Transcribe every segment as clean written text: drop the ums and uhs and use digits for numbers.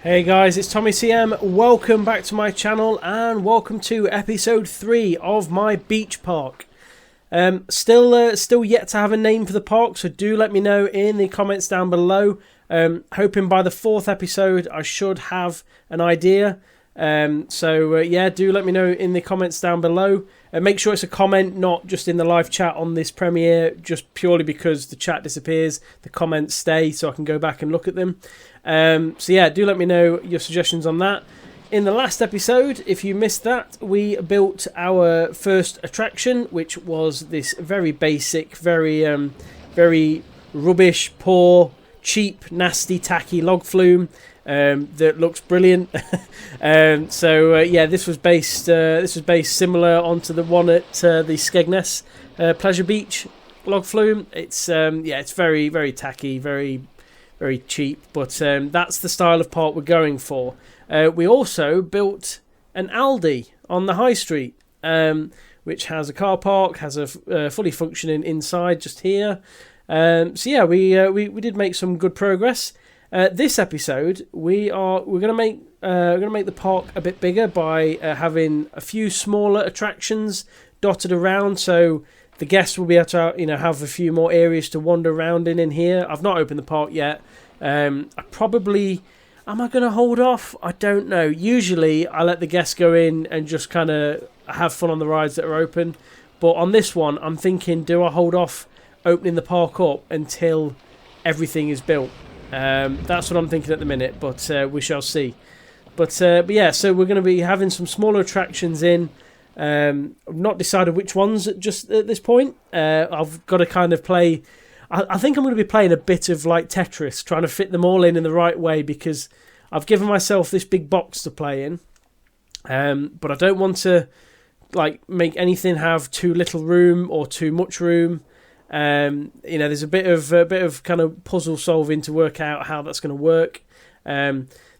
Hey guys, it's Tommy CM. Welcome back to my channel and welcome to episode 3 of my beach park. Still yet to have a name for the park, so do let me know in the comments down below. Hoping by the 4th episode I should have an idea. Yeah, do let me know in the comments down below. Make sure it's a comment, not just in the live chat on this premiere, just purely because the chat disappears, the comments stay, so I can go back and look at them. Yeah, do let me know your suggestions on that. In the last episode, if you missed that, we built our first attraction, which was this very basic, very rubbish, poor, cheap, nasty, tacky log flume. That looks brilliant. Yeah, this was based similar onto the one at the Skegness Pleasure Beach log flume. It's very tacky, very cheap, but that's the style of park we're going for. We also built an Aldi on the high street, which has a car park, has a fully functioning inside just here. Yeah, we did make some good progress. This episode, we're gonna make the park a bit bigger by having a few smaller attractions dotted around, so the guests will be able to have a few more areas to wander around in here. I've not opened the park yet. Am I going to hold off? I don't know. Usually, I let the guests go in and just kind of have fun on the rides that are open. But on this one, I'm thinking, do I hold off opening the park up until everything is built? That's what I'm thinking at the minute, but we shall see. But yeah, so we're going to be having some smaller attractions in. I've not decided which ones just at this point. I've got to kind of play. I think I'm going to be playing a bit of like Tetris, trying to fit them all in the right way, because I've given myself this big box to play in. But I don't want to like make anything have too little room or too much room. There's a bit of kind of puzzle solving to work out how that's going to work.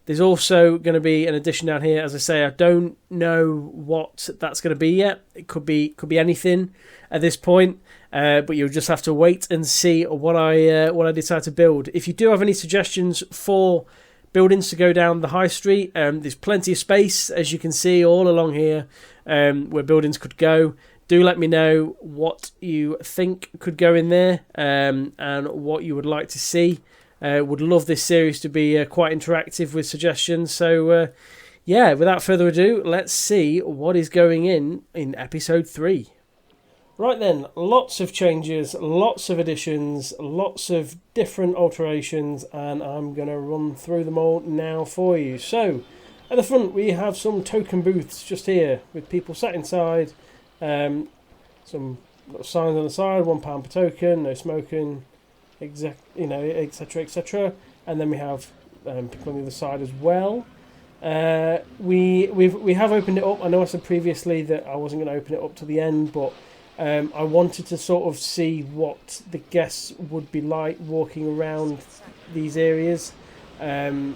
There's also going to be an addition down here. As I say, I don't know what that's going to be yet. It could be anything at this point, but you'll just have to wait and see what I decide to build. If you do have any suggestions for buildings to go down the high street, there's plenty of space, as you can see, all along here, where buildings could go. Do let me know what you think could go in there, and what you would like to see. Would love this series to be quite interactive with suggestions. So, yeah, without further ado, let's see what is going in episode 3. Right then, lots of changes, lots of additions, lots of different alterations, and I'm going to run through them all now for you. So, at the front we have some token booths just here with people sat inside. Some little signs on the side, £1 per token, no smoking, etc. And then we have people on the other side as well. We have opened it up. I know I said previously that I wasn't going to open it up to the end, but I wanted to sort of see what the guests would be like walking around these areas, and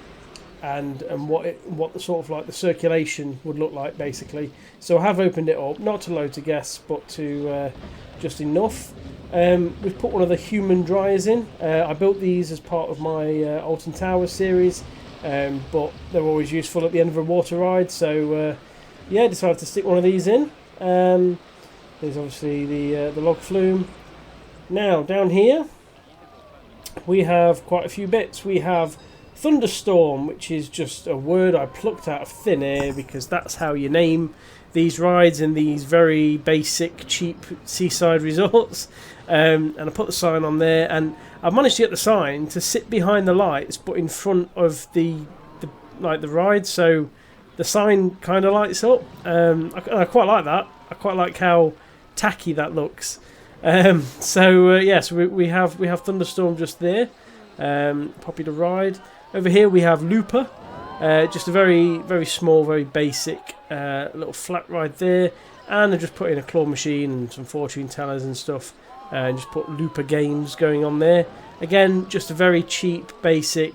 what the sort of like the circulation would look like, basically. So I have opened it up, not to loads of guests, but to just enough. We've put one of the human dryers in. I built these as part of my Alton Towers series, but they're always useful at the end of a water ride. So yeah, decided to stick one of these in. There's obviously the log flume. Now down here we have quite a few bits. We have Thunderstorm, which is just a word I plucked out of thin air, because that's how you name these rides in these very basic, cheap seaside resorts. And I put the sign on there, and I've managed to get the sign to sit behind the lights, but in front of the ride, so the sign kind of lights up. I quite like that. I quite like how tacky that looks. Yes, we have Thunderstorm just there. Popular ride. Over here we have Looper, just a very small, very basic little flat ride there, and I just put in a claw machine and some fortune tellers and stuff, and just put Looper games going on there. Again, just a very cheap, basic,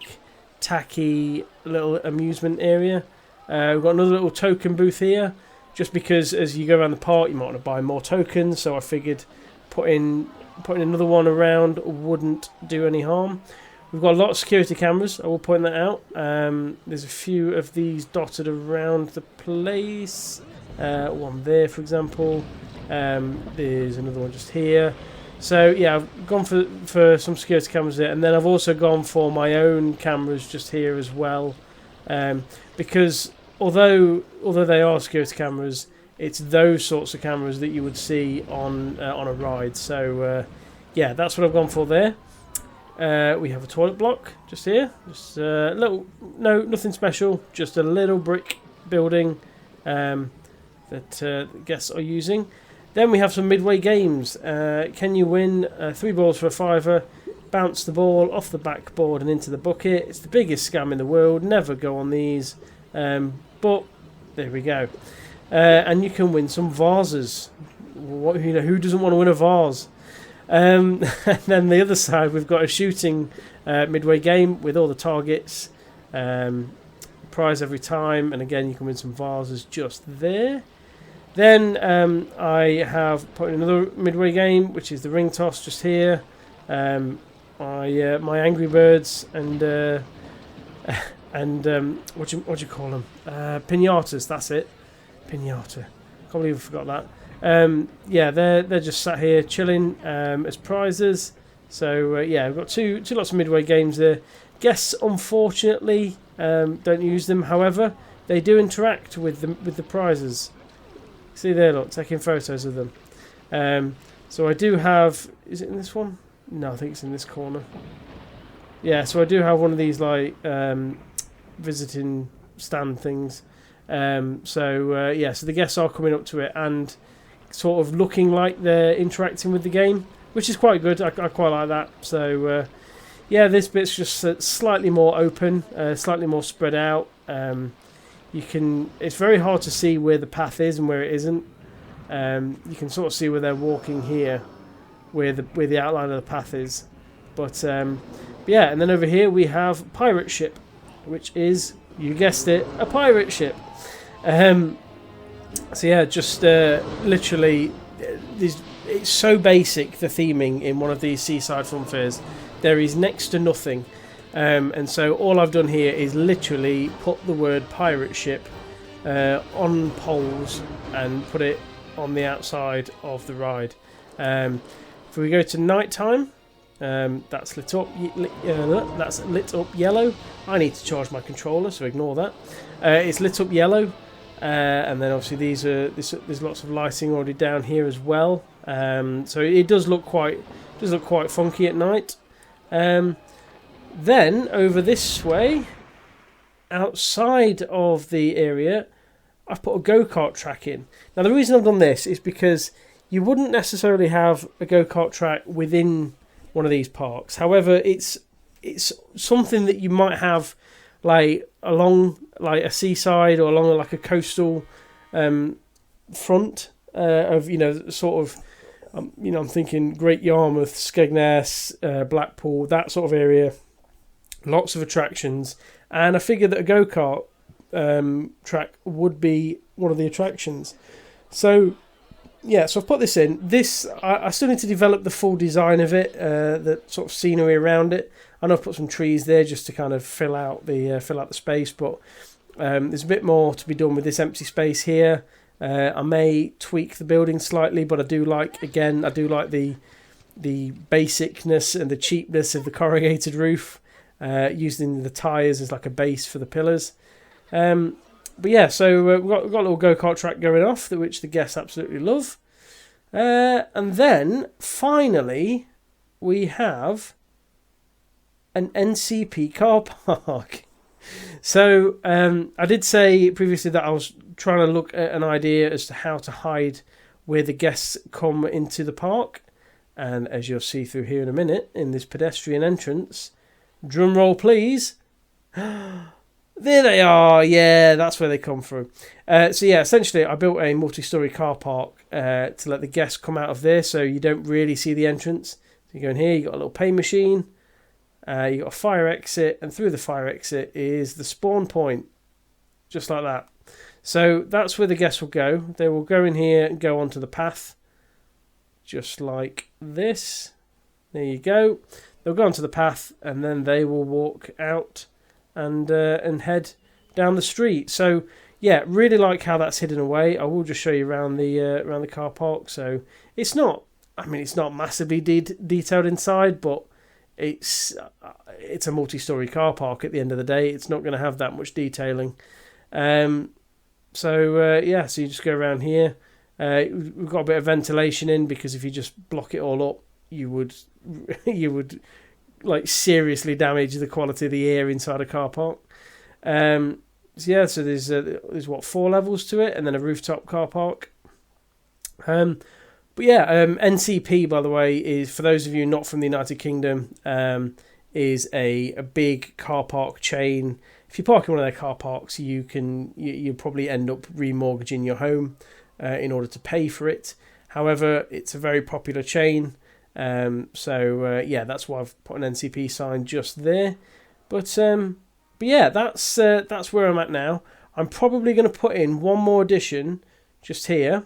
tacky little amusement area. We've got another little token booth here, just because as you go around the park you might want to buy more tokens, so I figured putting another one around wouldn't do any harm. We've got a lot of security cameras, I will point that out. There's a few of these dotted around the place. One there, for example. There's another one just here. So yeah, I've gone for some security cameras there, and then I've also gone for my own cameras just here as well, because although they are security cameras, it's those sorts of cameras that you would see on a ride. So yeah, that's what I've gone for there. We have a toilet block just here, just a little, nothing special, just a little brick building that guests are using. Then we have some midway games. Can you win 3 balls for a £5? Bounce the ball off the backboard and into the bucket. It's the biggest scam in the world. Never go on these. But there we go. And you can win some vases. Who doesn't want to win a vase? And then the other side, we've got a shooting midway game with all the targets. Prize every time. And again, you can win some vases just there. Then I have put in another midway game, which is the ring toss just here. My Angry Birds and what do you call them? Pinatas. That's it. Pinata. Can't believe I forgot that. Yeah, they're just sat here chilling as prizes. So yeah, we've got two lots of midway games there. Guests, unfortunately, don't use them. However, they do interact with the prizes. See there, look, taking photos of them. So I do have... Is it in this one? No, I think it's in this corner. Yeah, so I do have one of these, like, visiting stand things. So the guests are coming up to it and sort of looking like they're interacting with the game, which is quite good. I quite like that. So, yeah, this bit's just slightly more open, slightly more spread out. It's very hard to see where the path is and where it isn't. You can sort of see where they're walking here, where the outline of the path is. But yeah, and then over here we have pirate ship, which is, you guessed it, a pirate ship. So yeah, just literally, it's so basic, the theming in one of these Seaside Funfairs. There is next to nothing. And so all I've done here is literally put the word pirate ship on poles and put it on the outside of the ride. If we go to night time, that's lit up. That's lit up yellow. I need to charge my controller, so ignore that. It's lit up yellow, and then obviously there's lots of lighting already down here as well. So it does look quite funky at night. Then over this way, outside of the area, I've put a go-kart track in. Now the reason I've done this is because you wouldn't necessarily have a go-kart track within one of these parks. However, it's something that you might have like along like a seaside or along like a coastal front of sort of I'm thinking Great Yarmouth, Skegness, Blackpool, that sort of area. Lots of attractions, and I figure that a go-kart track would be one of the attractions. So yeah, so I've put this in. I still need to develop the full design of it, the sort of scenery around it. I know I've put some trees there just to kind of fill out the space, but there's a bit more to be done with this empty space here. I may tweak the building slightly, but I do like the basicness and the cheapness of the corrugated roof, using the tyres as like a base for the pillars. But yeah, so we've got a little go-kart track going off, which the guests absolutely love. And then, finally, we have an NCP car park. So, I did say previously that I was trying to look at an idea as to how to hide where the guests come into the park. And as you'll see through here in a minute, in this pedestrian entrance, drum roll please. There they are. Yeah, that's where they come from. So yeah, essentially I built a multi-storey car park to let the guests come out of there, so you don't really see the entrance. So you go in here, you got a little pay machine, you got a fire exit, and through the fire exit is the spawn point, just like that. So that's where the guests will go. They will go in here and go onto the path, just like this. There you go. they'll go onto the path, and then they will walk out and head down the street. So yeah, really like how that's hidden away. I will just show you around the car park. So it's not massively detailed inside, but it's a multi-story car park at the end of the day. It's not going to have that much detailing. So you just go around here. We've got a bit of ventilation in, because if you just block it all up, you would like seriously damage the quality of the air inside a car park. So there's 4 levels to it, and then a rooftop car park. NCP, by the way, is, for those of you not from the United Kingdom, is a big car park chain. If you park in one of their car parks, you probably end up remortgaging your home in order to pay for it. However, it's a very popular chain, that's why I've put an NCP sign just there. But that's where I'm at now. I'm probably going to put in one more addition just here.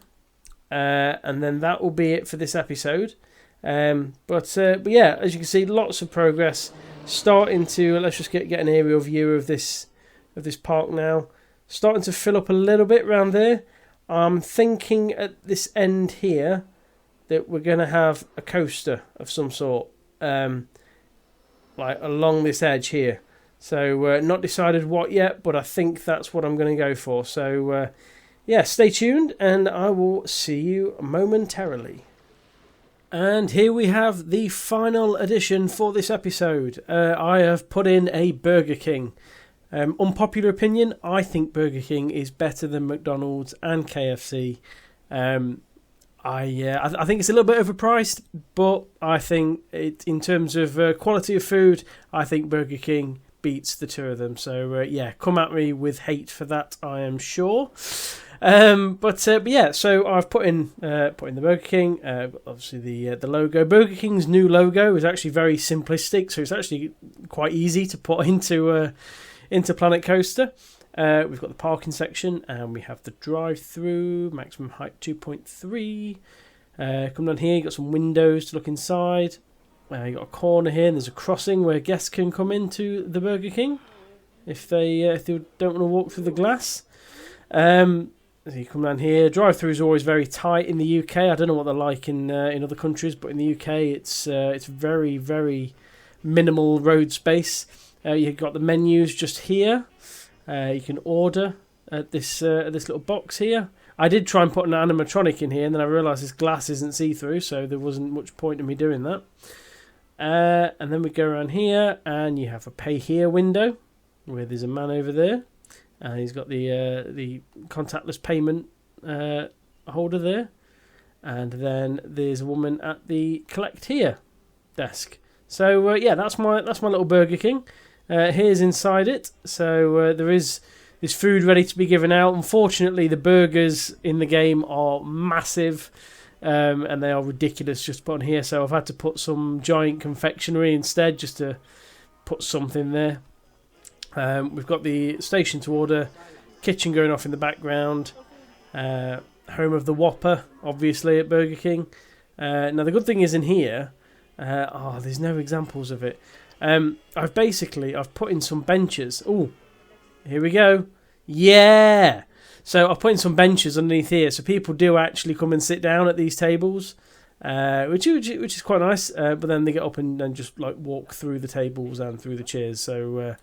And then that will be it for this episode. As you can see, lots of progress. Starting to, let's just get an aerial view of this park now. Starting to fill up a little bit around there. I'm thinking at this end here that we're going to have a coaster of some sort, like along this edge here. So not decided what yet, but I think that's what I'm going to go for. So stay tuned, and I will see you momentarily. And here we have the final addition for this episode. I have put in a Burger King. Unpopular opinion, I think Burger King is better than McDonald's and KFC. I think it's a little bit overpriced, but I think in terms of quality of food, I think Burger King beats the two of them. So come at me with hate for that, I am sure. So I've put in the Burger King. Obviously the logo. Burger King's new logo is actually very simplistic, so it's actually quite easy to put into Planet Coaster. We've got the parking section, and we have the drive-through, maximum height 2.3. Come down here, you've got some windows to look inside. You've got a corner here, and there's a crossing where guests can come into the Burger King if they don't want to walk through the glass. So you come down here. Drive-through is always very tight in the UK. I don't know what they're like in other countries, but in the UK it's very, very minimal road space. You've got the menus just here. You can order at this little box here. I did try and put an animatronic in here, and then I realised this glass isn't see-through, so there wasn't much point in me doing that. And then we go around here, and you have a pay here window where there's a man over there. And he's got the contactless payment holder there. And then there's a woman at the collect here desk. So that's my little Burger King. Here's inside it. So there's food ready to be given out. Unfortunately, the burgers in the game are massive, and they are ridiculous just to put on here. So I've had to put some giant confectionery instead, just to put something there. We've got the station to order, kitchen going off in the background, home of the Whopper, obviously, at Burger King. Now, the good thing is in here, there's no examples of it. I've put in some benches. Oh, here we go. Yeah! So I've put in some benches underneath here, so people do actually come and sit down at these tables, which is quite nice. But then they get up and just like walk through the tables and through the chairs. So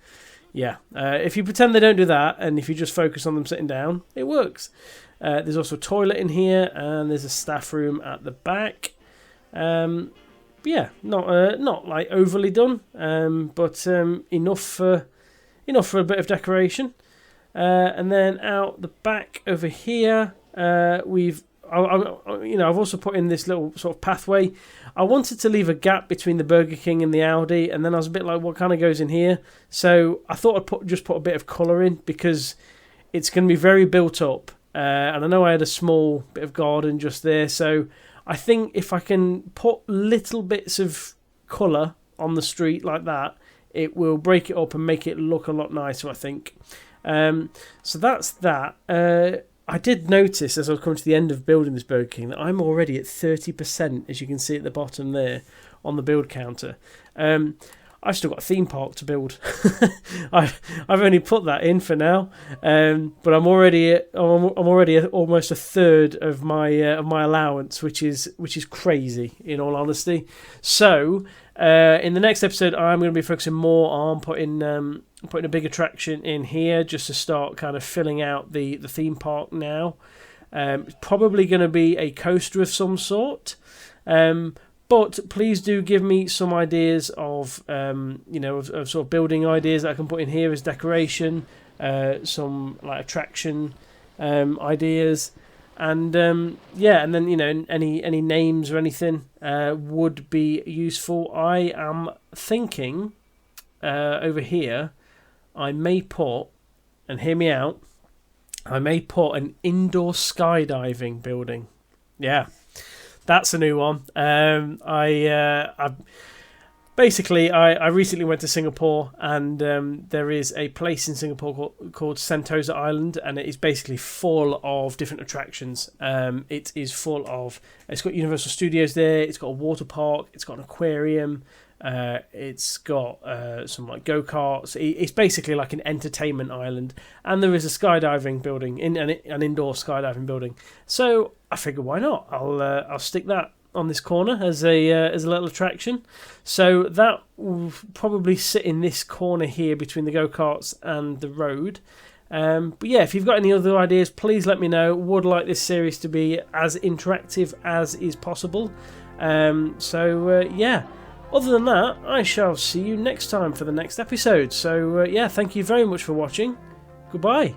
if you pretend they don't do that, and if you just focus on them sitting down, it works. There's also a toilet in here, and there's a staff room at the back. Not like overly done, but enough for a bit of decoration. And then out the back over here, I've also put in this little sort of pathway. I wanted to leave a gap between the Burger King and the Aldi, and then I was a bit like, what kind of goes in here? So I thought I'd put a bit of colour in, because it's going to be very built up. And I know I had a small bit of garden just there, so I think if I can put little bits of colour on the street like that, it will break it up and make it look a lot nicer, I think. So that's that. I did notice as I was coming to the end of building this Burger King that I'm already at 30%, as you can see at the bottom there on the build counter. I've still got a theme park to build. I've only put that in for now, but I'm already at almost a third of my allowance, which is crazy in all honesty. So in the next episode, I'm going to be focusing more on putting a big attraction in here just to start kind of filling out the theme park now. It's probably going to be a coaster of some sort. But please do give me some ideas of, of sort of building ideas that I can put in here as decoration, some like attraction ideas, and and then any names or anything would be useful. I am thinking over here, I may put, and hear me out, I may put an indoor skydiving building. Yeah. That's a new one. I recently went to Singapore, and there is a place in Singapore called Sentosa Island, and it is basically full of different attractions. It is full of. It's got Universal Studios there. It's got a water park. It's got an aquarium. It's got some like go-karts. It's basically like an entertainment island, and there is a skydiving building, an indoor skydiving building. So I figured, why not? I'll stick that on this corner as a little attraction. So that will probably sit in this corner here between the go-karts and the road. But yeah, if you've got any other ideas, please let me know. Would like this series to be as interactive as is possible. Yeah. Other than that, I shall see you next time for the next episode. So, thank you very much for watching. Goodbye.